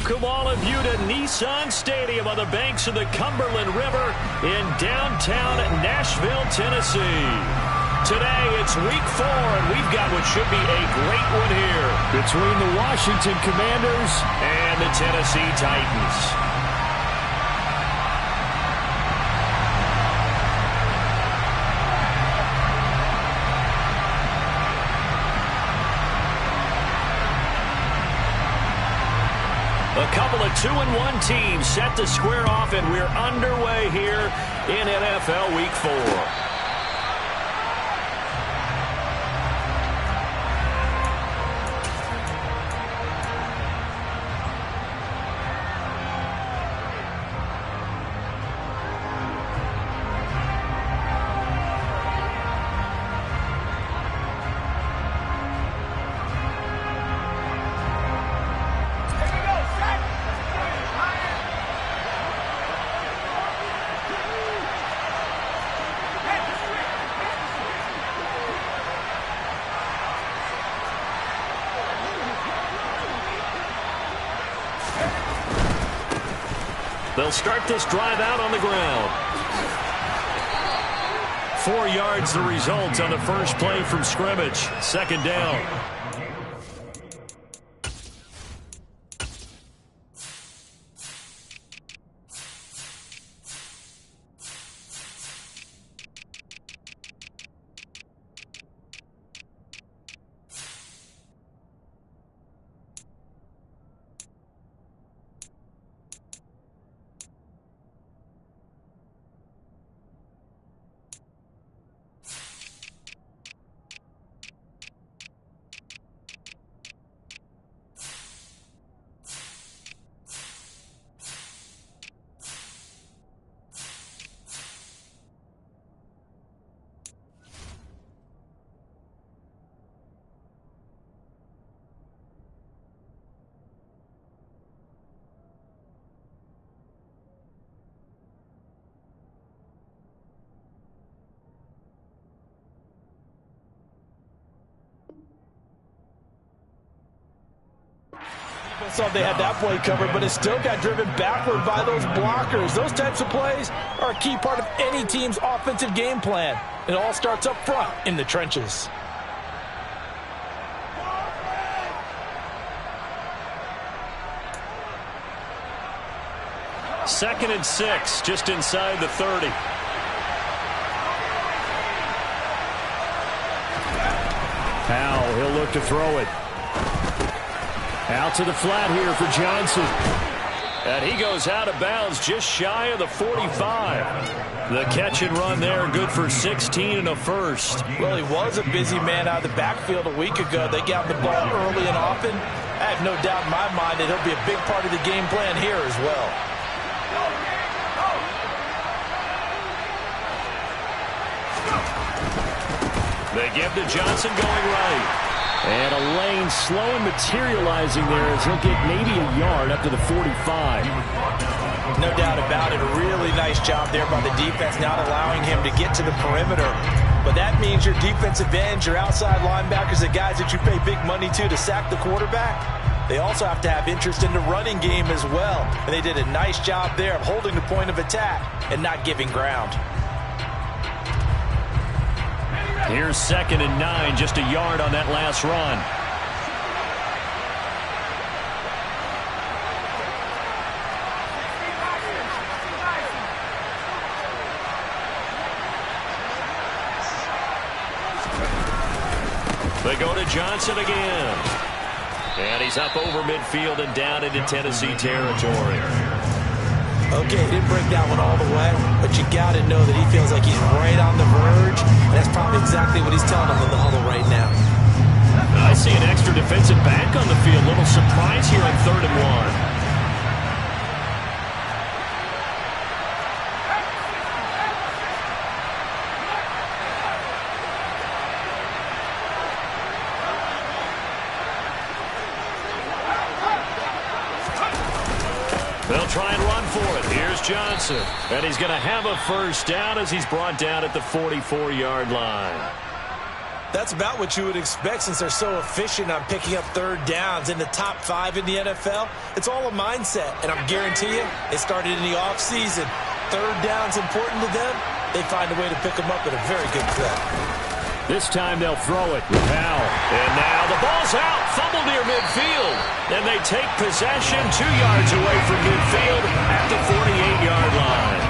Welcome all of you to Nissan Stadium on the banks of the Cumberland River in downtown Nashville, Tennessee. Today, it's week 4, and we've got what should be a great one here between the Washington Commanders and the Tennessee Titans. A couple of 2-1 teams set to square off, and we're underway here in NFL Week 4. They'll start this drive out on the ground. 4 yards the result on the first play from scrimmage. Second down. Thought they had that play covered, but it still got driven backward by those blockers. Those types of plays are a key part of any team's offensive game plan. It all starts up front in the trenches. Second and 6, just inside the 30. Powell, he'll look to throw it. Out to the flat here for Johnson. And he goes out of bounds just shy of the 45. The catch and run there, good for 16 and a first. Well, he was a busy man out of the backfield a week ago. They got the ball early and often. I have no doubt in my mind that he'll be a big part of the game plan here as well. They give to Johnson going right. And a lane slow and materializing there as he'll get maybe a yard up to the 45. No doubt about it. A really nice job there by the defense, not allowing him to get to the perimeter. But that means your defensive ends, your outside linebackers, the guys that you pay big money to sack the quarterback, they also have to have interest in the running game as well. And they did a nice job there of holding the point of attack and not giving ground. Here's 2nd and 9, just a yard on that last run. They go to Johnson again. And he's up over midfield and down into Tennessee territory. Okay, he didn't break that one all the way, but you got to know that he feels like he's right on the verge. And that's probably exactly what he's telling them in the huddle right now. I see an extra defensive back on the field. Little surprise here on 3rd and 1. They'll try and run for it. Here's Johnson. And he's going to have a first down as he's brought down at the 44-yard line. That's about what you would expect since they're so efficient on picking up third downs. In the top 5 in the NFL, it's all a mindset. And I'm guarantee you, it started in the offseason. Third down's important to them. They find a way to pick them up at a very good clip. This time they'll throw it. Now. And now the ball's out. Fumble near midfield. And they take possession 2 yards away from midfield at the 48-yard line.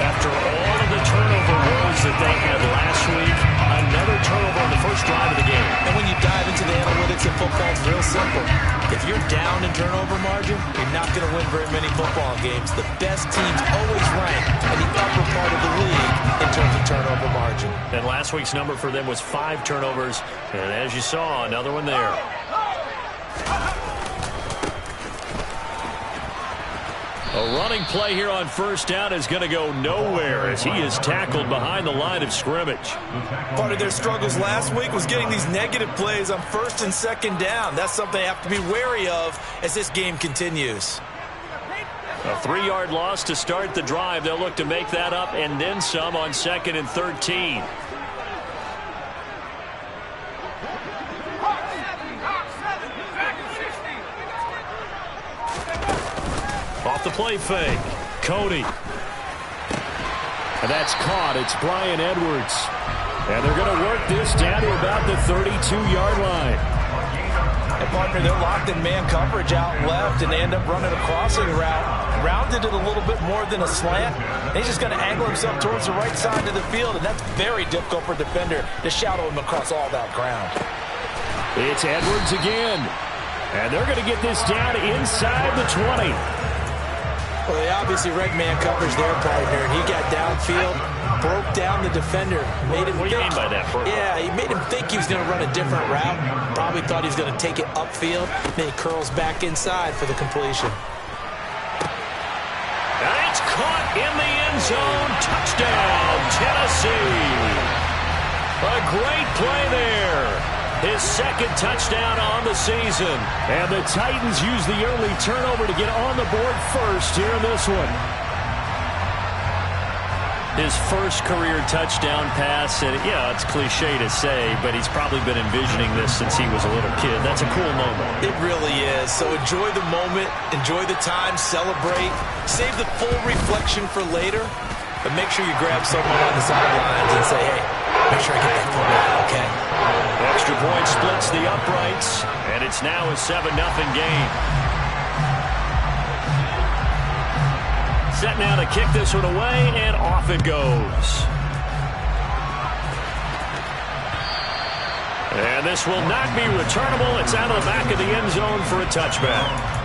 After all of the turnover woes that they had last week, another turnover on the first drive of the game. And when you dive into the analytics of football, it's real simple. If you're down in turnover margin, you're not going to win very many football games. The best teams always rank in the upper part of the league in terms of turnover margin. And last week's number for them was 5 turnovers. And as you saw, another one there. A running play here on first down is going to go nowhere as he is tackled behind the line of scrimmage. Part of their struggles last week was getting these negative plays on first and second down. That's something they have to be wary of as this game continues. A 3-yard loss to start the drive. They'll look to make that up and then some on 2nd and 13. Off the play fake. Cody. And that's caught. It's Bryan Edwards. And they're going to work this down to about the 32-yard line. And partner, they're locked in man coverage out left, and they end up running a crossing route. Rounded it a little bit more than a slant. And he's just going to angle himself towards the right side of the field, and that's very difficult for a defender to shadow him across all that ground. It's Edwards again. And they're going to get this down inside the 20. Well, they obviously read man coverage there, partner, and he got downfield, broke down the defender, made him What do you mean by that, bro? Yeah, he made him think he was going to run a different route. Probably thought he was going to take it upfield. Then he curls back inside for the completion. And it's caught in the end zone. Touchdown, Tennessee. A great play there. His 2nd touchdown on the season. And the Titans use the early turnover to get on the board first here in this one. His first career touchdown pass. And yeah, it's cliche to say, but he's probably been envisioning this since he was a little kid. That's a cool moment. It really is. So enjoy the moment. Enjoy the time. Celebrate. Save the full reflection for later. But make sure you grab someone on the sidelines and say, hey, make sure I get that football, okay? Extra point splits the uprights, and it's now a 7-0 game. Set now to kick this one away, and off it goes. And this will not be returnable. It's out of the back of the end zone for a touchback.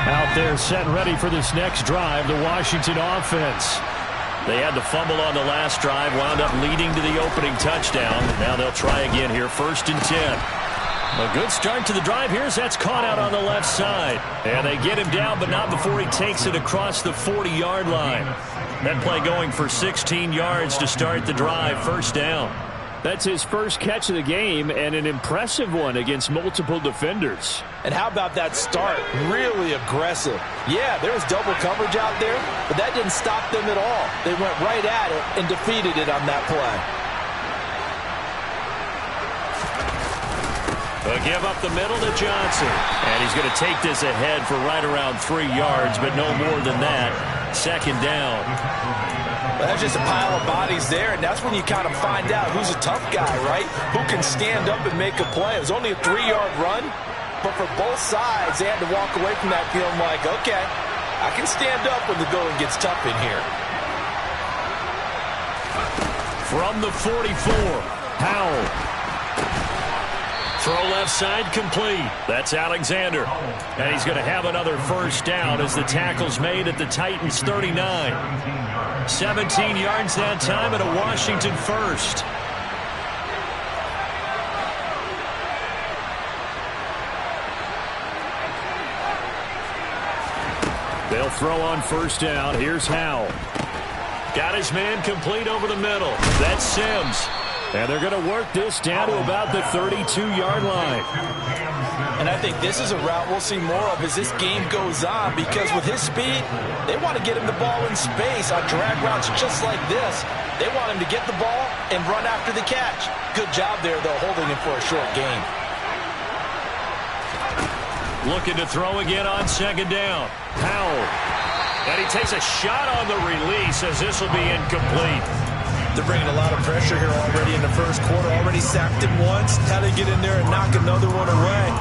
Out there set ready for this next drive, the Washington offense. They had to fumble on the last drive, wound up leading to the opening touchdown. Now they'll try again here, 1st and 10. A good start to the drive here as that's caught out on the left side. And they get him down, but not before he takes it across the 40-yard line. That play going for 16 yards to start the drive, 1st down. That's his first catch of the game, and an impressive one against multiple defenders. And how about that start? Really aggressive. Yeah, there was double coverage out there, but that didn't stop them at all. They went right at it and defeated it on that play. A give up the middle to Johnson. And he's going to take this ahead for right around 3 yards, but no more than that. 2nd down. Well, that's just a pile of bodies there, and that's when you kind of find out who's a tough guy, right? Who can stand up and make a play. It was only a 3-yard run, but for both sides, they had to walk away from that feeling like, okay, I can stand up when the going gets tough in here. From the 44, Howell. Throw left side complete. That's Alexander. And he's going to have another 1st down as the tackle's made at the Titans' 39. 17 yards that time and a Washington 1st. They'll throw on 1st down. Here's Howell. Got his man complete over the middle. That's Sims. And they're going to work this down to about the 32-yard line. And I think this is a route we'll see more of as this game goes on, because with his speed, they want to get him the ball in space on drag routes just like this. They want him to get the ball and run after the catch. Good job there, though, holding him for a short gain. Looking to throw again on second down. Powell. And he takes a shot on the release as this will be incomplete. They're bringing a lot of pressure here already in the first quarter. Already sacked him once. How to get in there and knock another one away.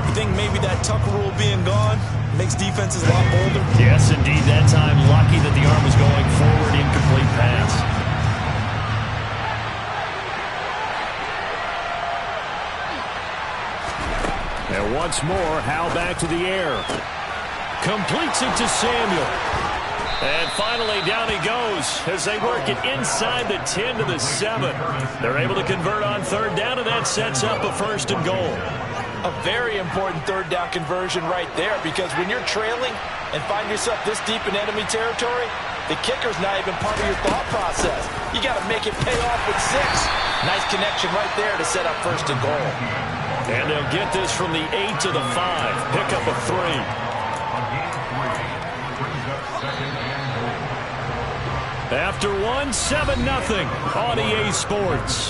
You think maybe that Tucker rule being gone makes defenses a lot bolder? Yes, indeed. That time, lucky that the arm was going forward. Incomplete pass. And once more, Howe back to the air. Completes it to Samuel. And finally, down he goes as they work it inside the 10 to the 7. They're able to convert on third down, and that sets up a 1st and goal. A very important third down conversion right there, because when you're trailing and find yourself this deep in enemy territory, the kicker's not even part of your thought process. You got to make it pay off with 6. Nice connection right there to set up 1st and goal. And they'll get this from the 8 to the 5. Pick up a 3. After 1, 7-0 on EA Sports.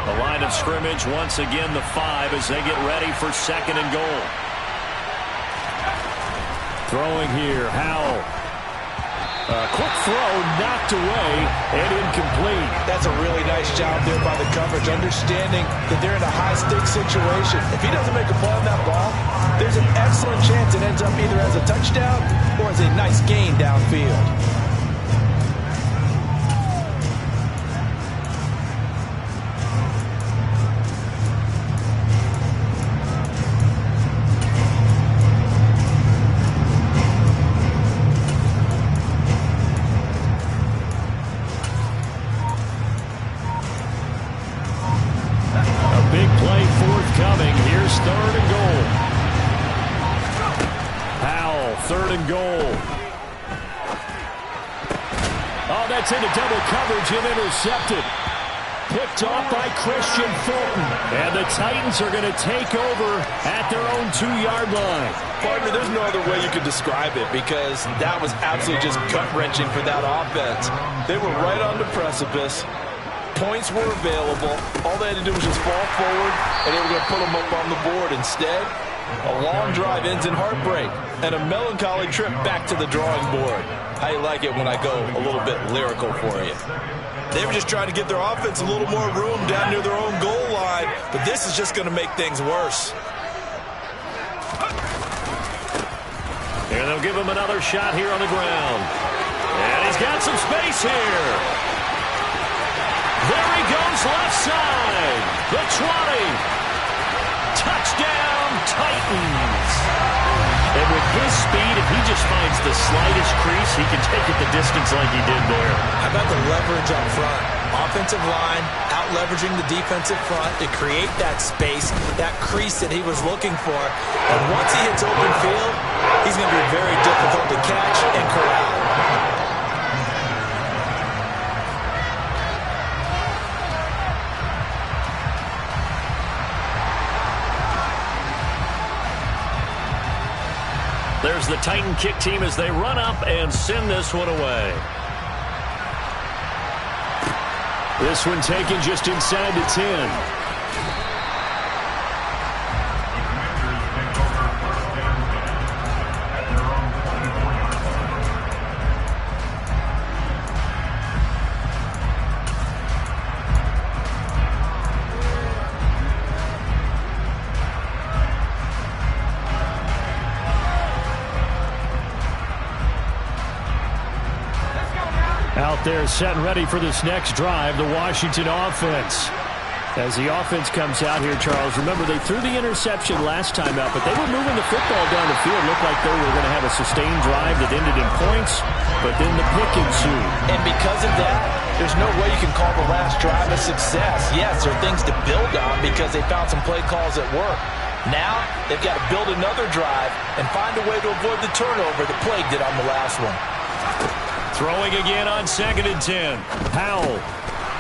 The line of scrimmage once again the 5 as they get ready for 2nd and goal. Throwing here, Howell. Quick throw, knocked away, and incomplete. That's a really nice job there by the coverage, understanding that they're in a high-stakes situation. If he doesn't make a play on that ball, there's an excellent chance it ends up either as a touchdown or as a nice gain downfield. Coming. Here's 3rd and goal. Powell, 3rd and goal. Oh, that's into double coverage and intercepted. Picked off by Christian Fulton. And the Titans are going to take over at their own 2-yard line. Partner, there's no other way you could describe it, because that was absolutely just gut-wrenching for that offense. They were right on the precipice. Points were available. All they had to do was just fall forward, and they were going to put them up on the board. Instead, a long drive ends in heartbreak and a melancholy trip back to the drawing board. How you like it when I go a little bit lyrical for you? They were just trying to get their offense a little more room down near their own goal line, but this is just going to make things worse. And they'll give him another shot here on the ground. And he's got some space here. There he goes, left side. The 20. Touchdown, Titans. And with his speed, if he just finds the slightest crease, he can take it the distance like he did there. How about the leverage up front? Offensive line out-leveraging the defensive front to create that space, that crease that he was looking for. And once he hits open field, he's going to be very difficult to catch and corral. There's the Titan kick team as they run up and send this one away. This one taken just inside the 10. Out there set and ready for this next drive, the Washington offense. As the offense comes out here, Charles, remember they threw the interception last time out, but they were moving the football down the field. Looked like they were going to have a sustained drive that ended in points, but then the pick ensued. And because of that, there's no way you can call the last drive a success. Yes, there are things to build on because they found some play calls that work. Now, they've got to build another drive and find a way to avoid the turnover that plagued it on the last one. Throwing again on 2nd and 10. Powell.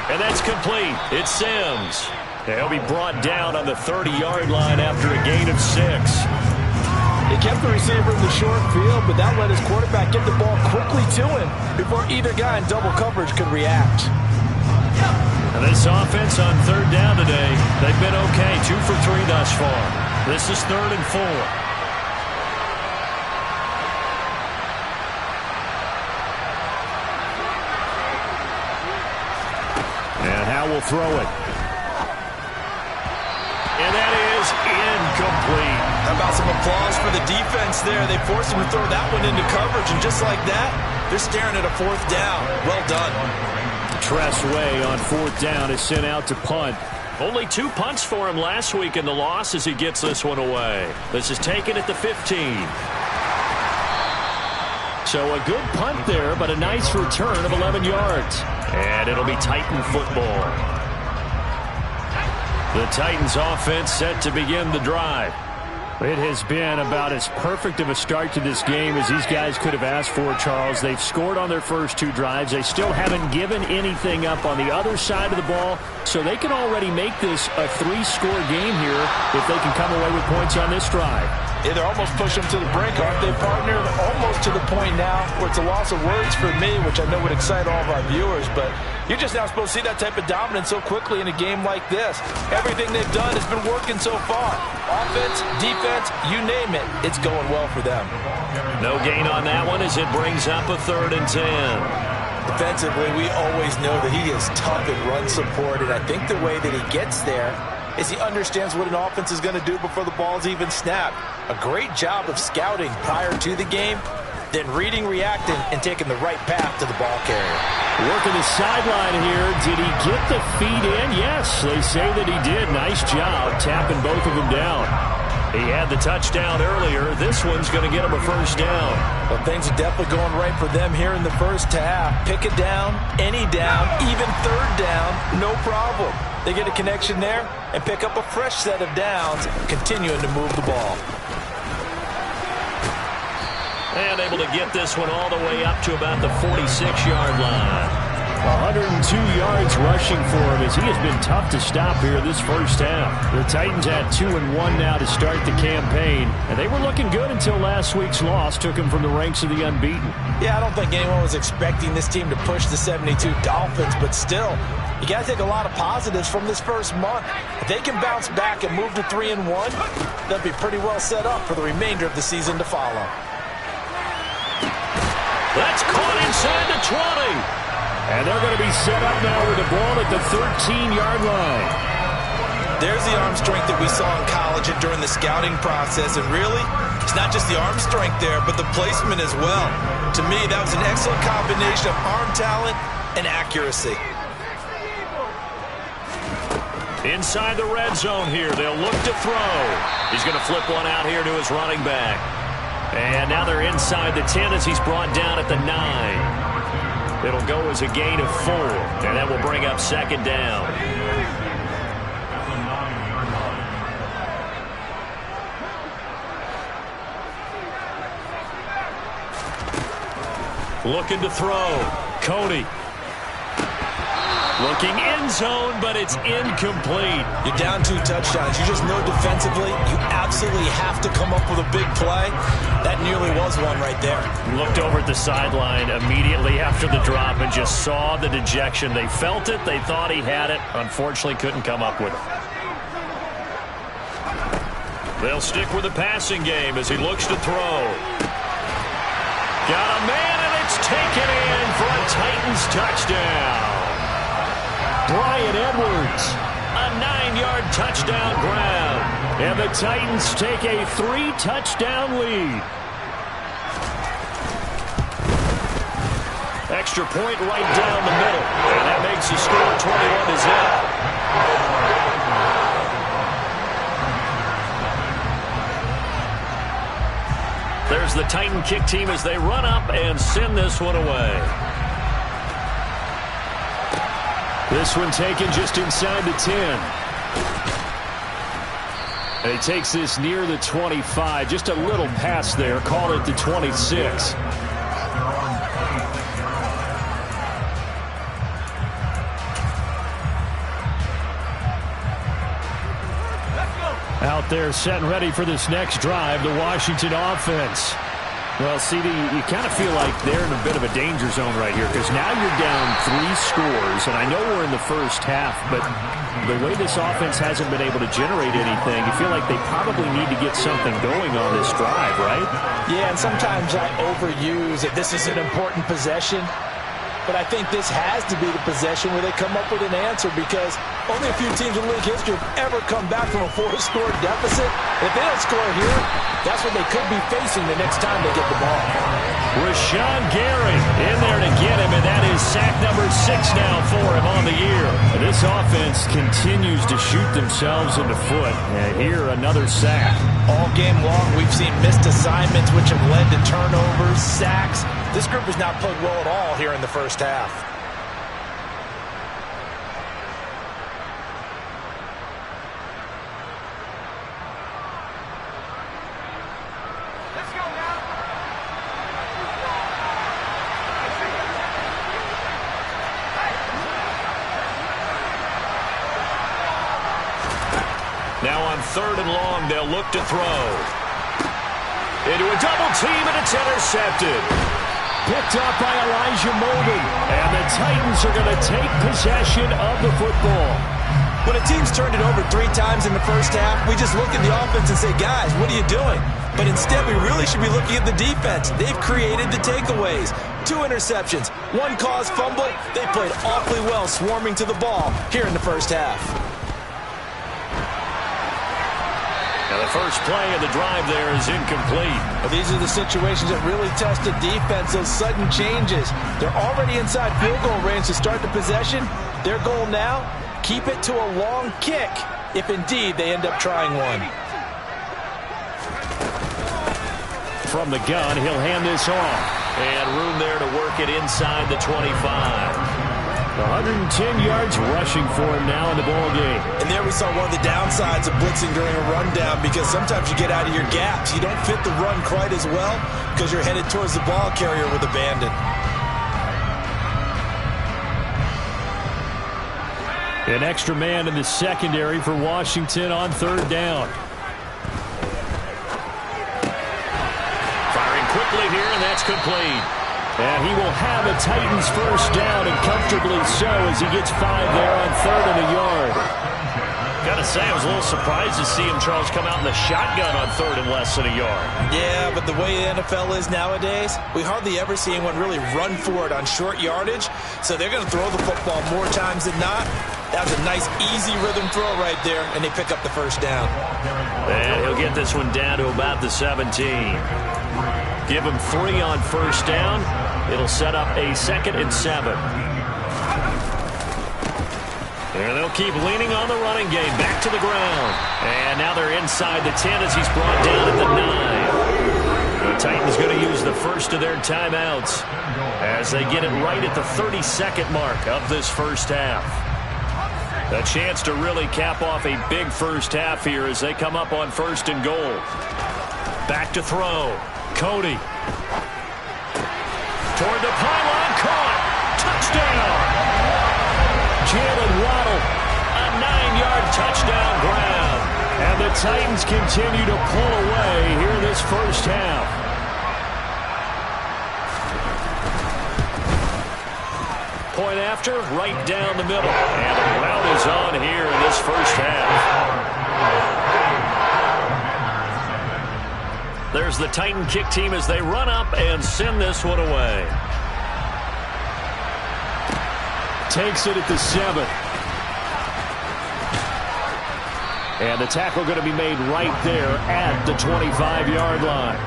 And that's complete. It's Sims. He'll be brought down on the 30-yard line after a gain of 6. He kept the receiver in the short field, but that let his quarterback get the ball quickly to him before either guy in double coverage could react. And this offense on 3rd down today, they've been okay. 2 for 3 thus far. This is 3rd and 4. And Howe will throw it. And that is incomplete. How about some applause for the defense there? They forced him to throw that one into coverage, and just like that, they're staring at a 4th down. Well done. Tress Way on 4th down is sent out to punt. Only 2 punts for him last week in the loss as he gets this one away. This is taken at the 15. So a good punt there, but a nice return of 11 yards. And it'll be Titan football. The Titans offense set to begin the drive. It has been about as perfect of a start to this game as these guys could have asked for, Charles. They've scored on their first 2 drives. They still haven't given anything up on the other side of the ball, so they can already make this a 3-score game here if they can come away with points on this drive. Yeah, they're almost pushing them to the brink, aren't they, partner? They're almost to the point now where it's a loss of words for me, which I know would excite all of our viewers, but you're just now supposed to see that type of dominance so quickly in a game like this. Everything they've done has been working so far. Offense, defense, you name it, it's going well for them. No gain on that one as it brings up a 3rd and 10. Defensively, we always know that he is tough in run support, and I think the way that he gets there is he understands what an offense is going to do before the ball's even snapped. A great job of scouting prior to the game, then reading, reacting, and taking the right path to the ball carrier. Working the sideline here. Did he get the feet in? Yes, they say that he did. Nice job tapping both of them down. He had the touchdown earlier. This one's going to get him a 1st down. Well, things are definitely going right for them here in the first half. Pick a down, any down, even 3rd down, no problem. They get a connection there and pick up a fresh set of downs, continuing to move the ball. And able to get this one all the way up to about the 46-yard line. 102 yards rushing for him as he has been tough to stop here this first half. The Titans had 2-1 now to start the campaign, and they were looking good until last week's loss took them from the ranks of the unbeaten. Yeah, I don't think anyone was expecting this team to push the 72 Dolphins, but still, you got to take a lot of positives from this first month. If they can bounce back and move to 3-1, they'll be pretty well set up for the remainder of the season to follow. That's caught inside the 20. And they're going to be set up now with the ball at the 13-yard line. There's the arm strength that we saw in college and during the scouting process. And really, it's not just the arm strength there, but the placement as well. To me, that was an excellent combination of arm talent and accuracy. Inside the red zone here, they'll look to throw. He's going to flip one out here to his running back. And now they're inside the 10 as he's brought down at the 9. It'll go as a gain of 4, and that will bring up 2nd down. Looking to throw. Cody. Looking end zone, but it's incomplete. You're down 2 touchdowns. You just know defensively you absolutely have to come up with a big play. That nearly was one right there. Looked over at the sideline immediately after the drop and just saw the dejection. They felt it. They thought he had it. Unfortunately, couldn't come up with it. They'll stick with the passing game as he looks to throw. Got a man, and it's taken in for a Titans touchdown. Bryan Edwards, a 9-yard touchdown grab. And the Titans take a 3-touchdown lead. Extra point right down the middle. And that makes the score 21-0. There's the Titan kick team as they run up and send this one away. This one taken just inside the 10. And he takes this near the 25. Just a little pass there. Call it the 26. Out there set and ready for this next drive, the Washington offense. Well, CD, you kind of feel like they're in a bit of a danger zone right here because now you're down 3 scores, and I know we're in the first half, but the way this offense hasn't been able to generate anything, you feel like they probably need to get something going on this drive, right? Yeah, and sometimes I overuse it. This is an important possession. But I think this has to be the possession where they come up with an answer because only a few teams in league history have ever come back from a 4-score deficit. If they don't score here, that's what they could be facing the next time they get the ball. Rashawn Gary in there to get him, and that is sack number 6 now for him on the year. And this offense continues to shoot themselves in the foot. And here, another sack. All game long, we've seen missed assignments, which have led to turnovers, sacks. This group has not played well at all here in the first half. Now on 3rd and long, they'll look to throw. Into a double team, and it's intercepted. Picked up by Elijah Molden. And the Titans are going to take possession of the football. When a team's turned it over 3 times in the first half, we just look at the offense and say, guys, what are you doing? But instead, we really should be looking at the defense. They've created the takeaways. 2 interceptions, 1 caused fumble. They played awfully well swarming to the ball here in the first half. Now the first play of the drive there is incomplete. Well, these are the situations that really test the defense, those sudden changes. They're already inside field goal range to start the possession. Their goal now, keep it to a long kick, if indeed they end up trying one. From the gun, he'll hand this off. And room there to work it inside the 25. 110 yards rushing for him now in the ball game. And there we saw one of the downsides of blitzing during a rundown because sometimes you get out of your gaps. You don't fit the run quite as well because you're headed towards the ball carrier with abandon. An extra man in the secondary for Washington on 3rd down. Firing quickly here, and that's complete. And he will have a Titans first down, and comfortably so as he gets 5 there on 3rd and a yard. Gotta say, I was a little surprised to see him, Charles, come out in the shotgun on 3rd and less than a yard. Yeah, but the way the NFL is nowadays, we hardly ever see anyone really run for it on short yardage. So they're going to throw the football more times than not. That was a nice, easy rhythm throw right there, and they pick up the first down. And he'll get this one down to about the 17. Give him 3 on first down. It'll set up a 2nd and 7. And they'll keep leaning on the running game. Back to the ground. And now they're inside the 10 as he's brought down at the 9. The Titans going to use the first of their timeouts as they get it right at the 32nd mark of this first half. A chance to really cap off a big first half here as they come up on 1st and goal. Back to throw. Cody. Toward the pylon, caught. Touchdown. Jalen Waddle, a 9-yard touchdown grab. And the Titans continue to pull away here this first half. Point after, right down the middle. And the route is on here in this first half. There's the Titan kick team as they run up and send this one away. Takes it at the 7. And the tackle going to be made right there at the 25-yard line.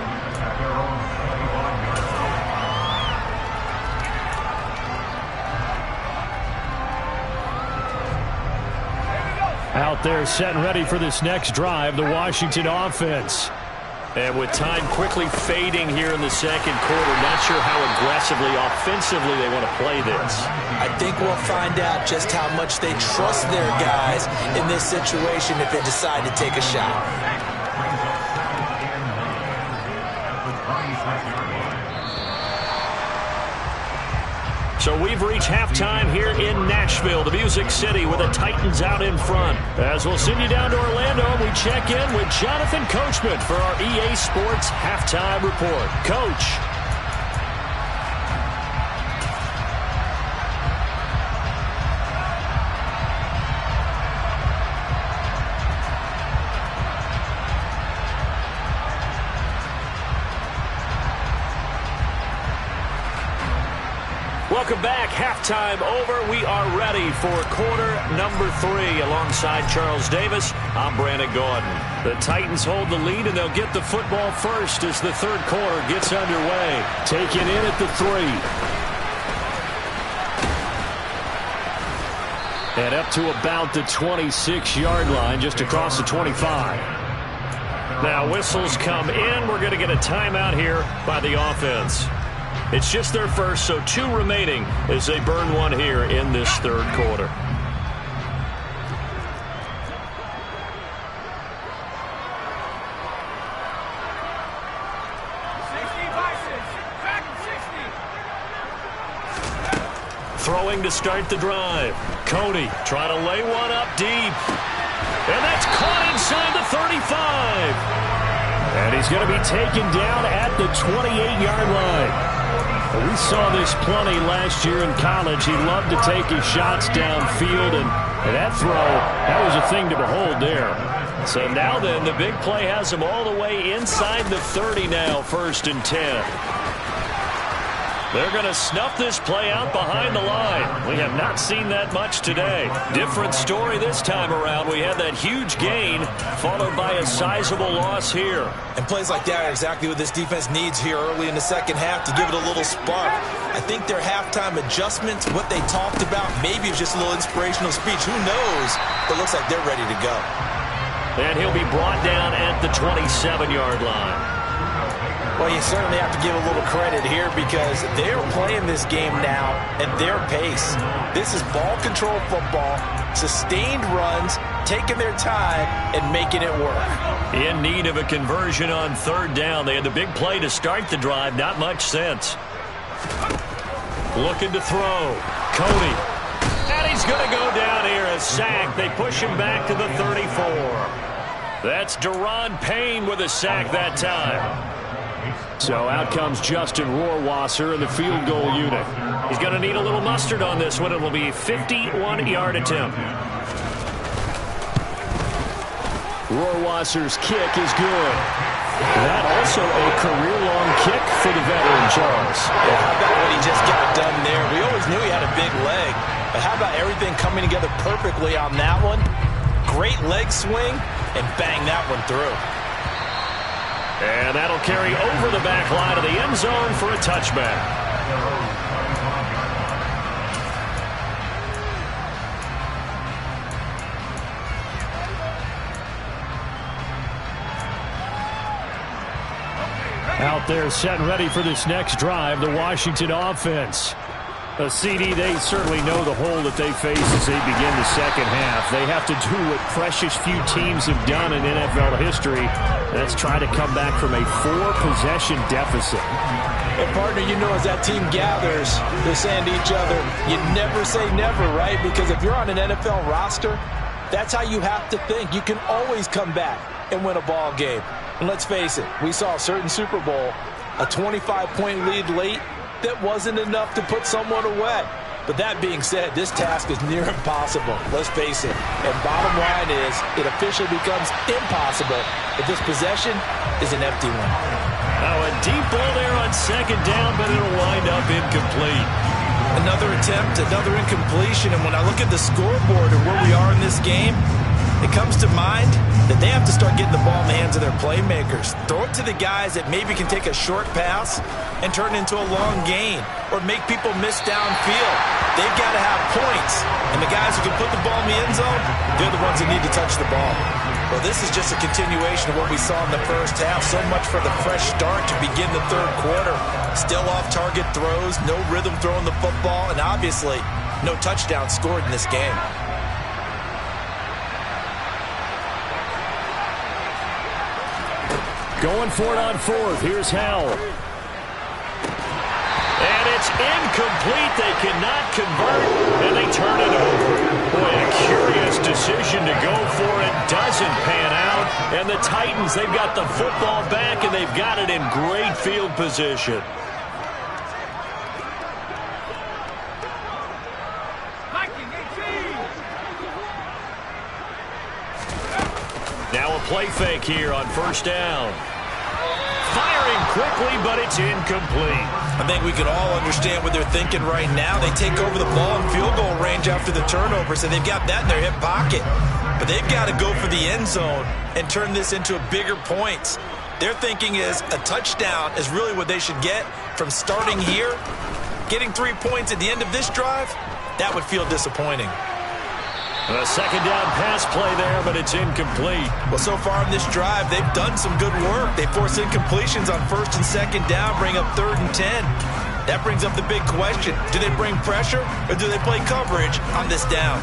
Out there set and ready for this next drive, the Washington offense. And with time quickly fading here in the second quarter, not sure how aggressively, offensively they want to play this. I think we'll find out just how much they trust their guys in this situation if they decide to take a shot. So we've reached halftime here in Nashville, the Music City, with the Titans out in front. As we'll send you down to Orlando, we check in with Jonathan Coachman for our EA Sports Halftime Report. Coach. Welcome back. Halftime over. We are ready for quarter number 3. Alongside Charles Davis, I'm Brandon Gordon. The Titans hold the lead, and they'll get the football first as the third quarter gets underway. Taken in at the 3. And up to about the 26-yard line, just across the 25. Now whistles come in. We're going to get a timeout here by the offense. It's just their first, so 2 remaining as they burn one here in this third quarter. Throwing to start the drive. Cody trying to lay one up deep. And that's caught inside the 35. And he's going to be taken down at the 28-yard line. We saw this plenty last year in college. He loved to take his shots downfield, and that throw, that was a thing to behold there. So now then, the big play has him all the way inside the 30 now, 1st and 10. They're going to snuff this play out behind the line. We have not seen that much today. Different story this time around. We had that huge gain followed by a sizable loss here. And plays like that are exactly what this defense needs here early in the second half to give it a little spark. I think their halftime adjustments, what they talked about, maybe it's just a little inspirational speech. Who knows? But it looks like they're ready to go. And he'll be brought down at the 27-yard line. Well, you certainly have to give a little credit here because they're playing this game now at their pace. This is ball control football, sustained runs, taking their time, and making it work. In need of a conversion on 3rd down. They had the big play to start the drive. Not much sense. Looking to throw. Cody. And he's going to go down here. A sack. They push him back to the 34. That's Deron Payne with a sack that time. So out comes Justin Rohrwasser in the field goal unit. He's going to need a little mustard on this one. It will be a 51-yard attempt. Rohrwasser's kick is good. That also a career-long kick for the veteran, Charles. Yeah, how about what he just got done there? We always knew he had a big leg. But how about everything coming together perfectly on that one? Great leg swing, and bang that one through. And that'll carry over the back line of the end zone for a touchback. Out there set and ready for this next drive, the Washington offense. A CD, they certainly know the hole that they face as they begin the second half. They have to do what precious few teams have done in NFL history. That's try to come back from a 4-possession deficit. And partner, you know, as that team gathers, they're saying to each other, you never say never, right? Because if you're on an NFL roster, that's how you have to think. You can always come back and win a ball game. And let's face it, we saw a certain Super Bowl, a 25-point lead late, that wasn't enough to put someone away. But that being said, this task is near impossible. Let's face it. And bottom line is, it officially becomes impossible if this possession is an empty one. Now a deep ball there on 2nd down, but it'll wind up incomplete. Another attempt, another incompletion. And when I look at the scoreboard and where we are in this game, it comes to mind that they have to start getting the ball in the hands of their playmakers. Throw it to the guys that maybe can take a short pass and turn it into a long gain or make people miss downfield. They've got to have points, and the guys who can put the ball in the end zone, they're the ones that need to touch the ball. Well, this is just a continuation of what we saw in the first half. So much for the fresh start to begin the third quarter. Still off-target throws, no rhythm throwing the football, and obviously no touchdown scored in this game. Going for it on fourth. Here's Howell. And it's incomplete. They cannot convert, and they turn it over. Boy, a curious decision to go for it. Doesn't pan out. And the Titans, they've got the football back, and they've got it in great field position. Now a play fake here on first down. Firing quickly, but it's incomplete. I think we can all understand what they're thinking right now. They take over the ball in field goal range after the turnover, so they've got that in their hip pocket. But they've got to go for the end zone and turn this into bigger points. Their thinking is a touchdown is really what they should get from starting here. Getting 3 points at the end of this drive, that would feel disappointing. A second down pass play there, but it's incomplete. Well, so far in this drive, they've done some good work. They force incompletions on first and second down, bring up 3rd and 10. That brings up the big question. Do they bring pressure or do they play coverage on this down?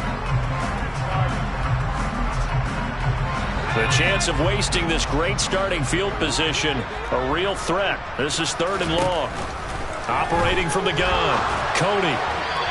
The chance of wasting this great starting field position, a real threat. This is 3rd and long. Operating from the gun, Cody.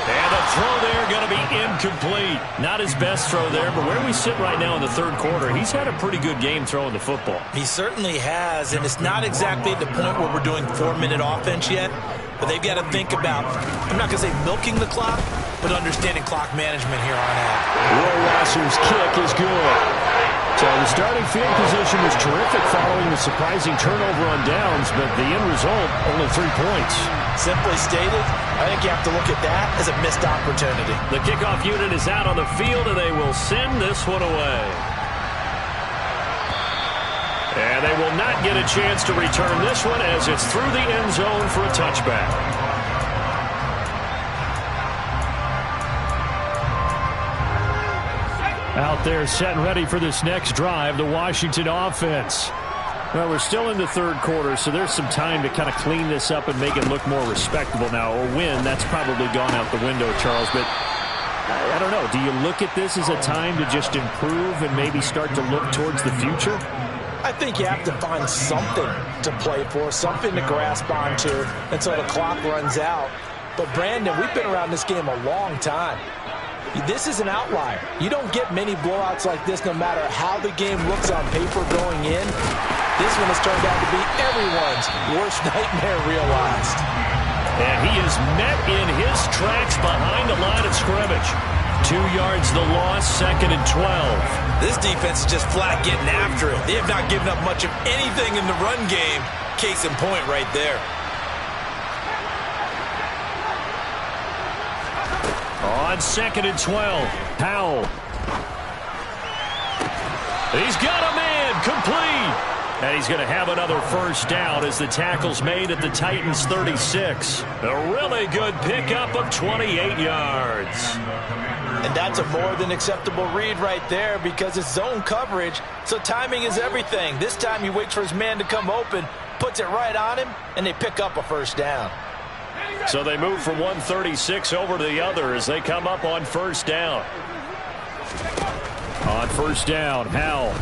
And a throw there going to be incomplete. Not his best throw there, but where we sit right now in the third quarter, he's had a pretty good game throwing the football. He certainly has, and it's not exactly at the point where we're doing 4-minute offense yet, but they've got to think about, I'm not going to say milking the clock, but understanding clock management here on out. Rohrwasser's kick is good. So the starting field position was terrific following the surprising turnover on downs, but the end result, only 3 points. Simply stated, I think you have to look at that as a missed opportunity. The kickoff unit is out on the field, and they will send this one away. And they will not get a chance to return this one as it's through the end zone for a touchback. Out there set and ready for this next drive, the Washington offense. Well, we're still in the third quarter, so there's some time to kind of clean this up and make it look more respectable now. A win, that's probably gone out the window, Charles. But I don't know. Do you look at this as a time to just improve and maybe start to look towards the future? I think you have to find something to play for, something to grasp onto until the clock runs out. But, Brandon, we've been around this game a long time. This is an outlier. You don't get many blowouts like this no matter how the game looks on paper going in. This one has turned out to be everyone's worst nightmare realized. And he is met in his tracks behind the line of scrimmage. 2 yards the loss, 2nd and 12. This defense is just flat getting after it. They have not given up much of anything in the run game. Case in point right there. On 2nd and 12, Howell. He's got a man, complete. And he's going to have another first down as the tackle's made at the Titans' 36. A really good pickup of 28 yards. And that's a more than acceptable read right there because it's zone coverage, so timing is everything. This time he waits for his man to come open, puts it right on him, and they pick up a first down. So they move from 136 over to the other as they come up on first down. On first down, Howell.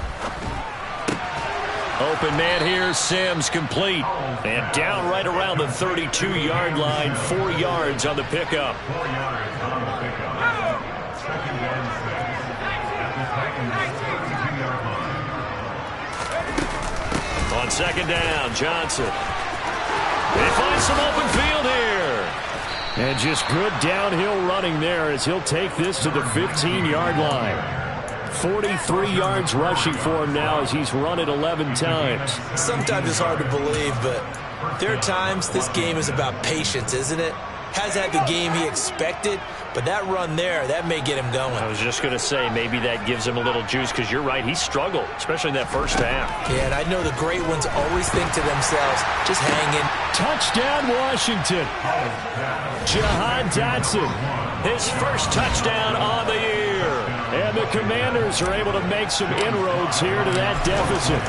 Open man here, Sims complete. And down right around the 32-yard line, 4 yards on the pickup. On second down, Johnson. They find some open field here. And just good downhill running there as he'll take this to the 15-yard line. 43 yards rushing for him now as he's run it 11 times. Sometimes it's hard to believe, but there are times this game is about patience, isn't it? Has had the game he expected, but that run there, that may get him going. I was just going to say, maybe that gives him a little juice, because you're right, he struggled, especially in that first half. Yeah, and I know the great ones always think to themselves, just hang in. Touchdown, Washington. Jahan Dotson, his first touchdown on the year. And the Commanders are able to make some inroads here to that deficit.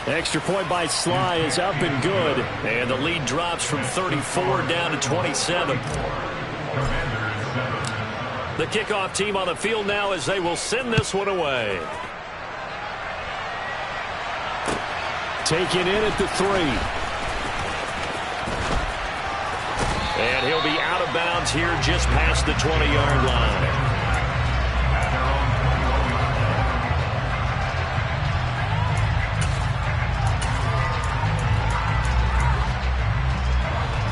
Extra point by Sly is up and good. And the lead drops from 34 down to 27. The kickoff team on the field now as they will send this one away. Taken in at the 3. And he'll be out of bounds here just past the 20-yard line.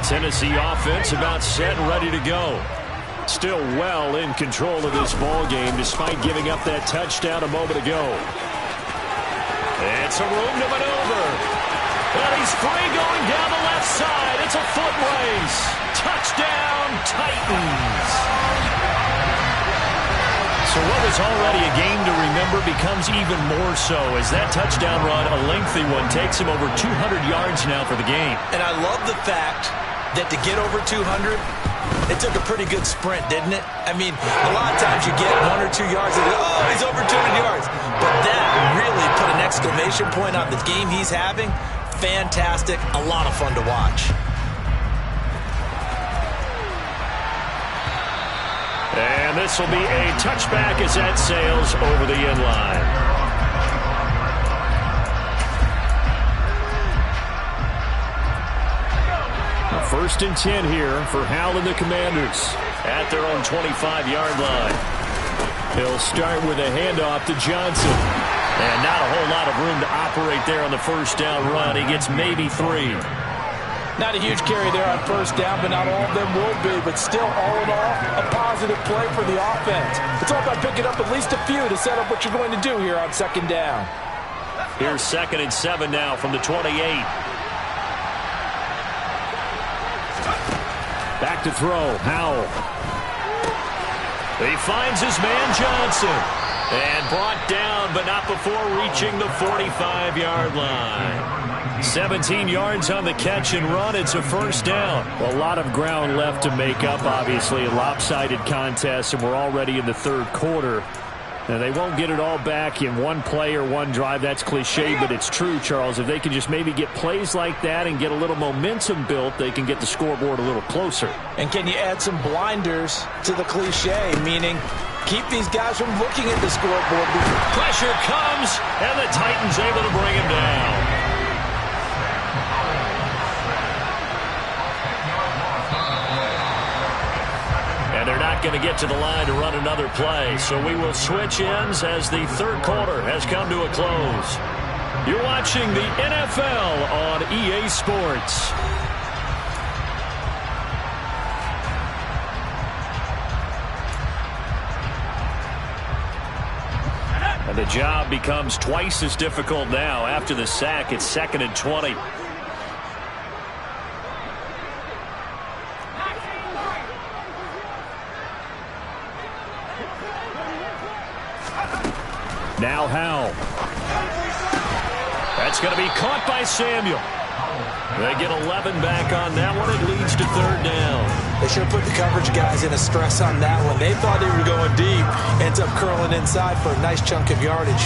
Tennessee offense about set and ready to go. Still well in control of this ball game despite giving up that touchdown a moment ago. It's a room to maneuver. And he's free going down the left side. It's a foot race. Touchdown, Titans. So what was already a game to remember becomes even more so as that touchdown run, a lengthy one, takes him over 200 yards now for the game. And I love the fact that to get over 200, it took a pretty good sprint, didn't it? I mean, a lot of times you get 1 or 2 yards and oh, he's over 200 yards. But that really put an exclamation point on the game he's having. Fantastic, a lot of fun to watch. And this will be a touchback as that sails over the end line. First and 10 here for Howell and the Commanders at their own 25-yard line. He'll start with a handoff to Johnson. And not a whole lot of room to operate there on the first down run. He gets maybe 3. Not a huge carry there on first down, but not all of them will be. But still, all in all, a positive play for the offense. It's all about picking up at least a few to set up what you're going to do here on second down. Here's 2nd and 7 now from the 28. Back to throw, Howell. He finds his man Johnson. And brought down, but not before reaching the 45-yard line. 17 yards on the catch and run. It's a first down. A lot of ground left to make up, obviously. A lopsided contest, and we're already in the third quarter. And they won't get it all back in one play or one drive. That's cliche, but it's true, Charles. If they can just maybe get plays like that and get a little momentum built, they can get the scoreboard a little closer. And can you add some blinders to the cliche, meaning keep these guys from looking at the scoreboard. Pressure comes, and the Titans able to bring him down. And they're not going to get to the line to run another play. So we will switch ends as the third quarter has come to a close. You're watching the NFL on EA Sports. And the job becomes twice as difficult now. After the sack, it's 2nd and 20. Now Howell. That's going to be caught by Samuel. They get 11 back on that one. It leads to 3rd down. They should have put the coverage guys in a stress on that one. They thought they were going deep. Ends up curling inside for a nice chunk of yardage.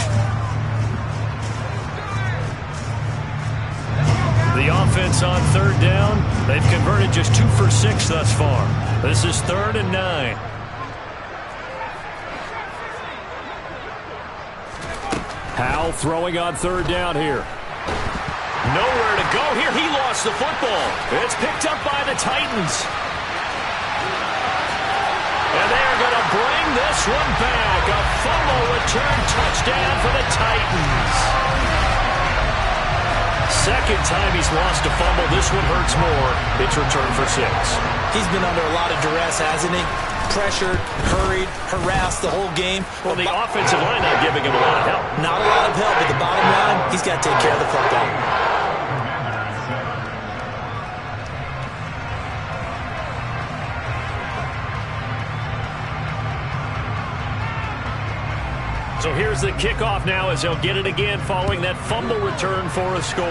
The offense on 3rd down. They've converted just 2 for 6 thus far. This is 3rd and 9. Howell throwing on 3rd down here. Nowhere to go here. He lost the football. It's picked up by the Titans. And they are going to bring this one back. A fumble return touchdown for the Titans. Second time he's lost a fumble. This one hurts more. It's returned for 6. He's been under a lot of duress, hasn't he? Pressured, hurried, harassed the whole game. Well, the offensive line not giving him a lot of help. Not a lot of help, but the bottom line, he's got to take care of the football. So here's the kickoff now as they'll get it again following that fumble return for a score.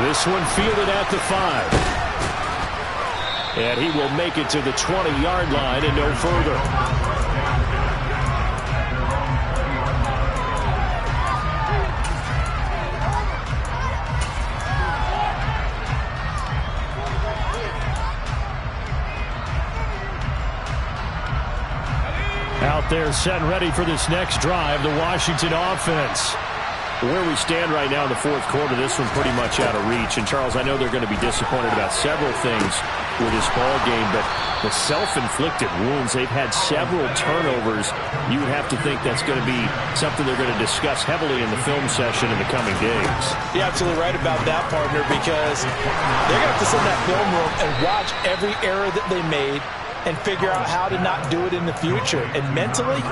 This one fielded at the 5. And he will make it to the 20-yard line and no further. Out there set and ready for this next drive, the Washington offense. Where we stand right now in the fourth quarter, this one pretty much out of reach. And, Charles, I know they're going to be disappointed about several things with this ball game, but the self-inflicted wounds, they've had several turnovers. You would have to think that's going to be something they're going to discuss heavily in the film session in the coming days. You're absolutely right about that, partner, because they're going to have to sit in that film room and watch every error that they made and figure out how to not do it in the future. And mentally,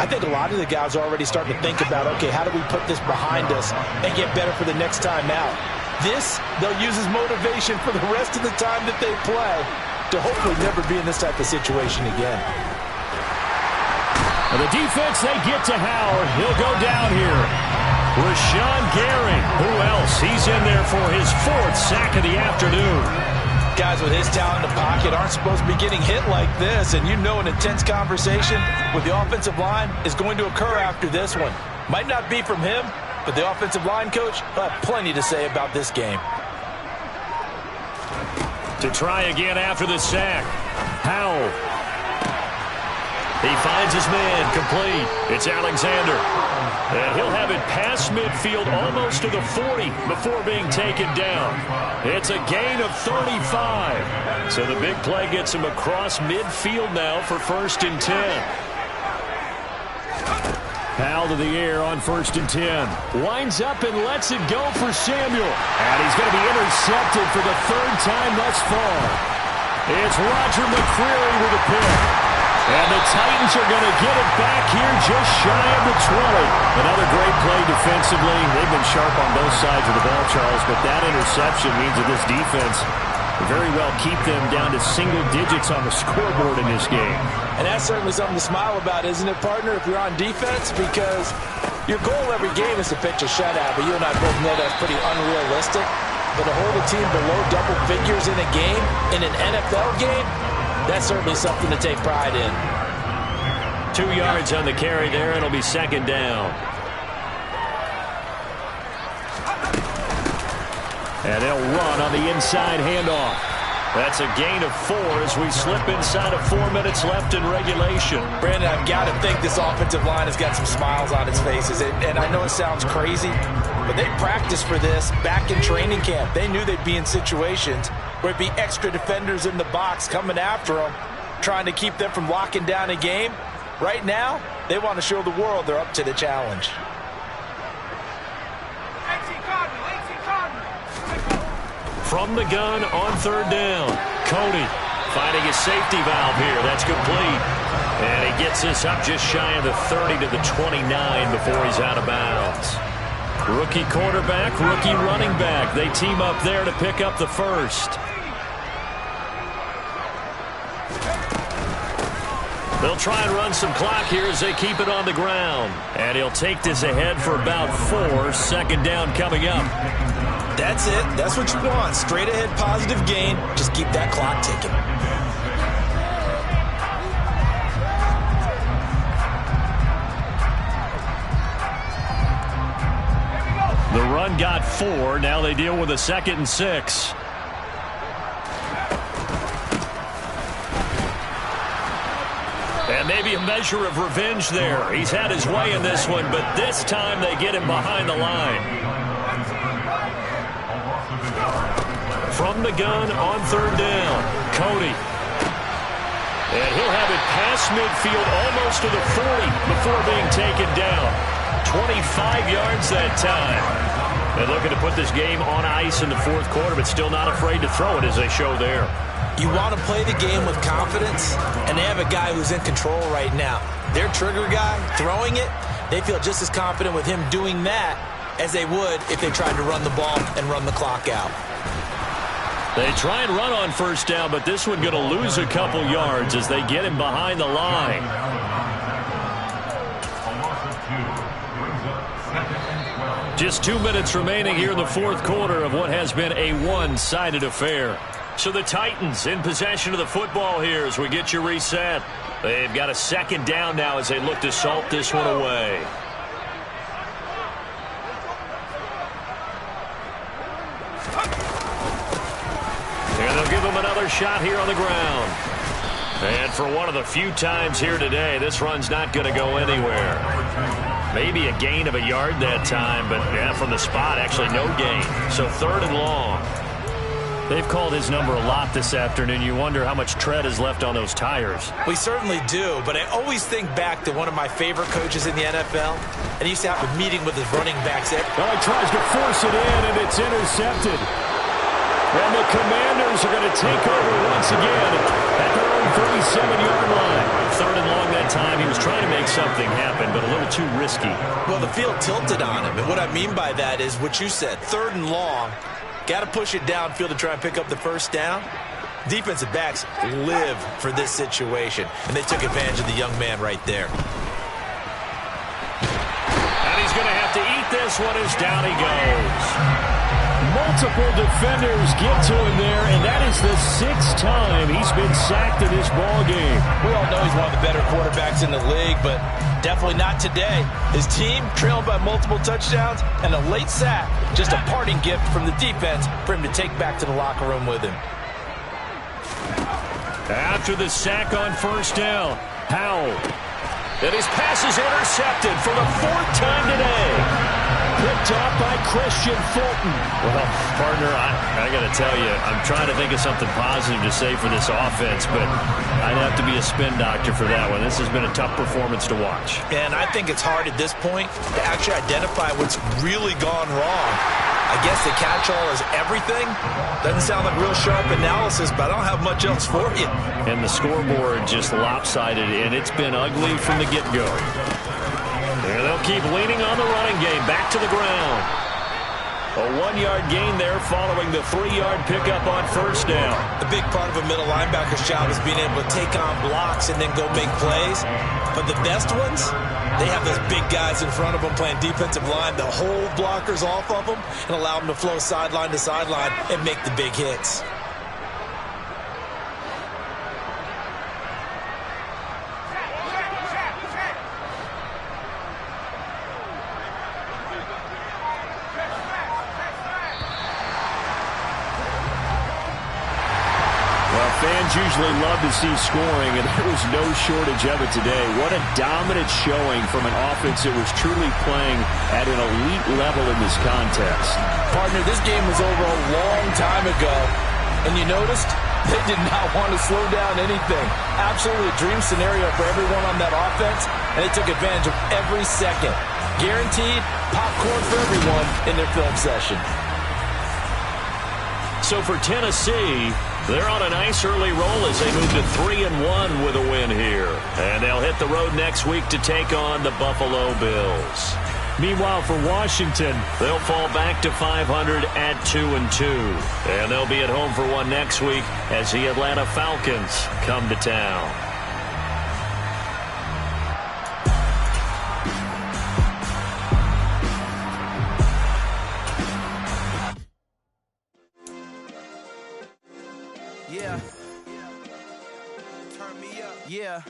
I think a lot of the guys are already starting to think about, okay, how do we put this behind us and get better for the next time out? This, they'll use as motivation for the rest of the time that they play to hopefully never be in this type of situation again. And the defense, they get to Howard. He'll go down here. Rashawn Gary. Who else? He's in there for his 4th sack of the afternoon. Guys with his talent in the pocket aren't supposed to be getting hit like this, and you know an intense conversation with the offensive line is going to occur after this one. Might not be from him, but the offensive line coach will have plenty to say about this game. To try again after the sack. Howell. He finds his man, complete. It's Alexander. And he'll have it past midfield almost to the 40 before being taken down. It's a gain of 35. So the big play gets him across midfield now for 1st and 10. Powell to the air on 1st and 10. Winds up and lets it go for Samuel. And he's going to be intercepted for the 3rd time thus far. It's Roger McCreary with a pick. And the Titans are going to get it back here just shy of the 20. Another great play defensively. They've been sharp on both sides of the ball, Charles, but that interception means that this defense very well keep them down to single digits on the scoreboard in this game. And that's certainly something to smile about, isn't it, partner, if you're on defense? Because your goal every game is to pitch a shutout, but you and I both know that's pretty unrealistic. But to hold a team below double figures in a game, in an NFL game, that's certainly something to take pride in. 2 yards on the carry there. It'll be 2nd down. And they'll run on the inside handoff. That's a gain of 4 as we slip inside of 4 minutes left in regulation. Brandon, I've got to think this offensive line has got some smiles on its faces. And I know it sounds crazy, but they practiced for this back in training camp. They knew they'd be in situations where it'd be extra defenders in the box coming after them, trying to keep them from locking down a game. Right now, they want to show the world they're up to the challenge. From the gun on 3rd down. Cody finding his safety valve here. That's complete. And he gets this up just shy of the 30 to the 29 before he's out of bounds. Rookie quarterback, rookie running back. They team up there to pick up the 1st. They'll try and run some clock here as they keep it on the ground. And he'll take this ahead for about 4. 2nd down coming up. That's it. That's what you want. Straight ahead positive gain. Just keep that clock ticking. The run got 4. Now they deal with a 2nd and 6. And maybe a measure of revenge there. He's had his way in this one, but this time they get him behind the line. From the gun on 3rd down. Cody. And he'll have it past midfield almost to the 40 before being taken down. 25 yards that time. They're looking to put this game on ice in the 4th quarter, but still not afraid to throw it as they show there. You want to play the game with confidence, and they have a guy who's in control right now. Their trigger guy, throwing it, they feel just as confident with him doing that as they would if they tried to run the ball and run the clock out. They try and run on 1st down, but this one going to lose a couple yards as they get him behind the line. Just 2 minutes remaining here in the fourth quarter of what has been a one-sided affair. So the Titans in possession of the football here as we get you reset. They've got a second down now as they look to salt this one away. And they'll give him another shot here on the ground. And for one of the few times here today, this run's not going to go anywhere. Maybe a gain of a yard that time, but yeah, from the spot, actually no gain. So 3rd and long. They've called his number a lot this afternoon. You wonder how much tread is left on those tires. We certainly do, but I always think back to one of my favorite coaches in the NFL, and he used to have a meeting with his running backs. Well, he tries to force it in, and it's intercepted. And the Commanders are going to take over once again at their own 37-yard line. 3rd and long that time. He was trying to make something happen, but a little too risky. Well, the field tilted on him, and what I mean by that is what you said, 3rd and long. Got to push it downfield to try and pick up the first down. Defensive backs live for this situation, and they took advantage of the young man right there. And he's going to have to eat this one as down he goes. Multiple defenders get to him there, and that is the 6th time he's been sacked in this ballgame. We all know he's one of the better quarterbacks in the league, but definitely not today. His team trailed by multiple touchdowns, and a late sack, just a parting gift from the defense for him to take back to the locker room with him. After the sack on first down, Howell. And his pass is intercepted for the 4th time today. Picked up by Christian Fulton. Well, partner, I got to tell you, I'm trying to think of something positive to say for this offense, but I'd have to be a spin doctor for that one. This has been a tough performance to watch. And I think it's hard at this point to actually identify what's really gone wrong. I guess the catch-all is everything. Doesn't sound like real sharp analysis, but I don't have much else for you. And the scoreboard just lopsided, and it's been ugly from the get-go. And they'll keep leaning on the running game. Back to the ground. A 1-yard gain there following the 3-yard pickup on first down. The big part of a middle linebacker's job is being able to take on blocks and then go make plays. But the best ones, they have those big guys in front of them playing defensive line to hold blockers off of them and allow them to flow sideline to sideline and make the big hits. Fans usually love to see scoring, and there was no shortage of it today. What a dominant showing from an offense that was truly playing at an elite level in this contest. Partner, this game was over a long time ago, and you noticed they did not want to slow down anything. Absolutely a dream scenario for everyone on that offense, and they took advantage of every second. Guaranteed popcorn for everyone in their film session. So for Tennessee, they're on a nice early roll as they move to 3-1 with a win here. And they'll hit the road next week to take on the Buffalo Bills. Meanwhile, for Washington, they'll fall back to 500 at 2-2. And they'll be at home for one next week as the Atlanta Falcons come to town. Yeah. Turn me up. Yeah.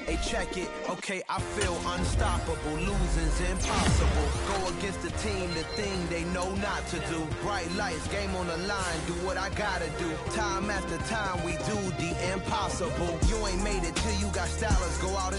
Hey, check it. Okay, I feel unstoppable. Losing's impossible. Go against the team, the thing they know not to do. Bright lights, game on the line. Do what I gotta do. Time after time, we do the impossible. You ain't made it till you got stylers. Go out and